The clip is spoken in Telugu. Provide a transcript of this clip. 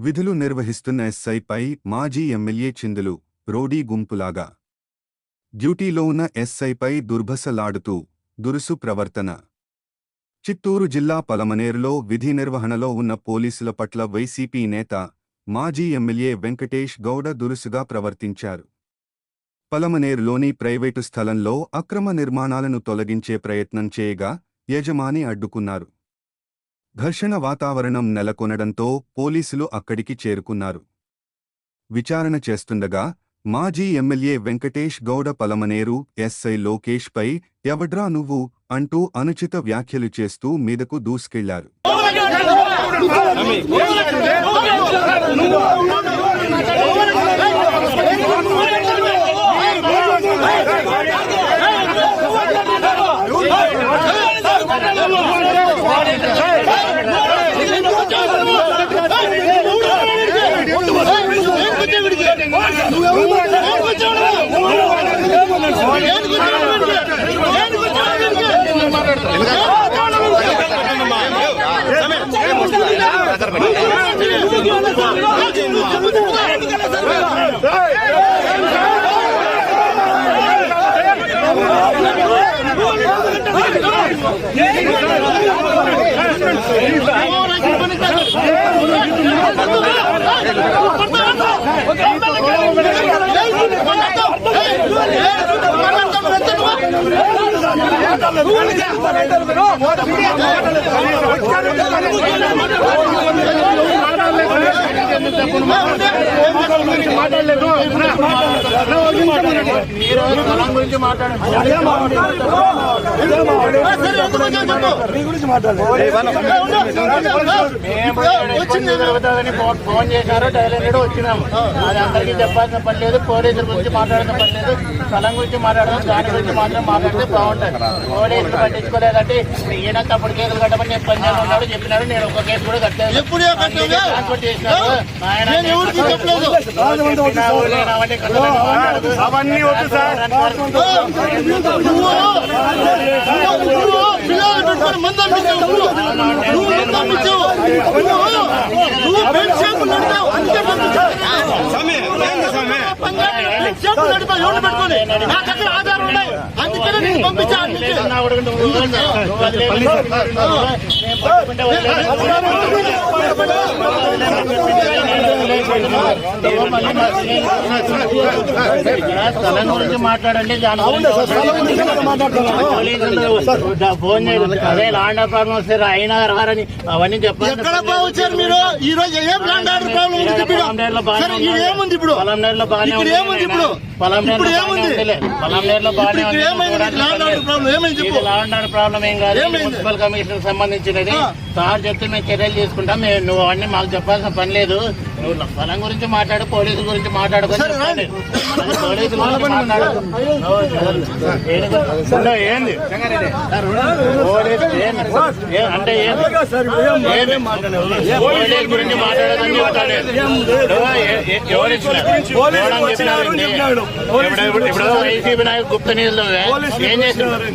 విధులు నిర్వహిస్తున్న ఎస్ఐపై మాజీ ఎమ్మెల్యే చిందులు రోడీ గుంపులాగా డ్యూటీలో ఉన్న ఎస్ఐపై దుర్భసలాడుతూ దురుసు ప్రవర్తన. చిత్తూరు జిల్లా పలమనేరులో విధి నిర్వహణలో ఉన్న పోలీసుల పట్ల వైసీపీ నేత మాజీ ఎమ్మెల్యే వెంకటేష్ గౌడ దురుసుగా ప్రవర్తించారు. పలమనేరులోని ప్రైవేటు స్థలంలో అక్రమ నిర్మాణాలను తొలగించే ప్రయత్నం చేయగా యజమాని అడ్డుకున్నారు. ఘర్షణ వాతావరణం నెలకొనడంతో పోలీసులు అక్కడికి చేరుకున్నారు. విచారణ చేస్తుండగా మాజీ ఎమ్మెల్యే వెంకటేష్ గౌడ పలమనేరు ఎస్ఐ లోకేష్ పై ఎవడ్రా నువ్వు అంటూ అనుచిత వ్యాఖ్యలు చేస్తూ మీదకు దూసుకెళ్లారు. ఫోన్ చేశారు, డైలెండ్ వచ్చినాము. అది అందరికీ చెప్పాల్సిన పని లేదు. పోలీసుల గురించి మాట్లాడిన పని లేదు. స్థలం గురించి మాట్లాడదాం, దాని గురించి మాత్రం మాట్లాడితే బాగుంటుంది. పోలీసులు పట్టించుకోలేదంటే ఈయన తప్పుడు కేసులు కట్టమని నేను పని ఉన్నాడు చెప్పినాడు. నేను ఒక కేసు కూడా కట్టలేదు. ట్రాన్స్పోర్ట్ చేసినాడు ఆయన. అవన్నీ వద్దు సార్. స్థలం గురించి మాట్లాడండి. ఫోన్ చేయాలి. అదే ల్యాండ్ ఆర్డర్ ప్రాబ్లం వస్తే అయినా రారని అవన్నీ చెప్పాలి. మీరు ఈ రోజు ఏం ల్యాండ్ ఆర్డర్ ప్రాబ్లం ఏముంది? ఇప్పుడు పొలంనేరులో బాగానే ఉంది. ల్యాండ్ ఆర్డర్ ప్రాబ్లం ఏం కాదు. మున్సిపల్ కమిషనర్ సంబంధించినది. సార్ చెప్తే మేము చర్యలు తీసుకుంటాం. నువ్వు అవన్నీ మాకు చెప్పాల్సిన పని లేదు. నువ్వు స్థలం గురించి మాట్లాడు, పోలీసు గురించి మాట్లాడుకొని పోలీసు గురించి మాట్లాడు. ఏంది అంటే పోలీసు గురించి మాట్లాడదని చెప్తాడు. ఎవరు ఇప్పుడు వైసీపీ నాయకు గుప్త నిధులు ఏం చేస్తున్నారు?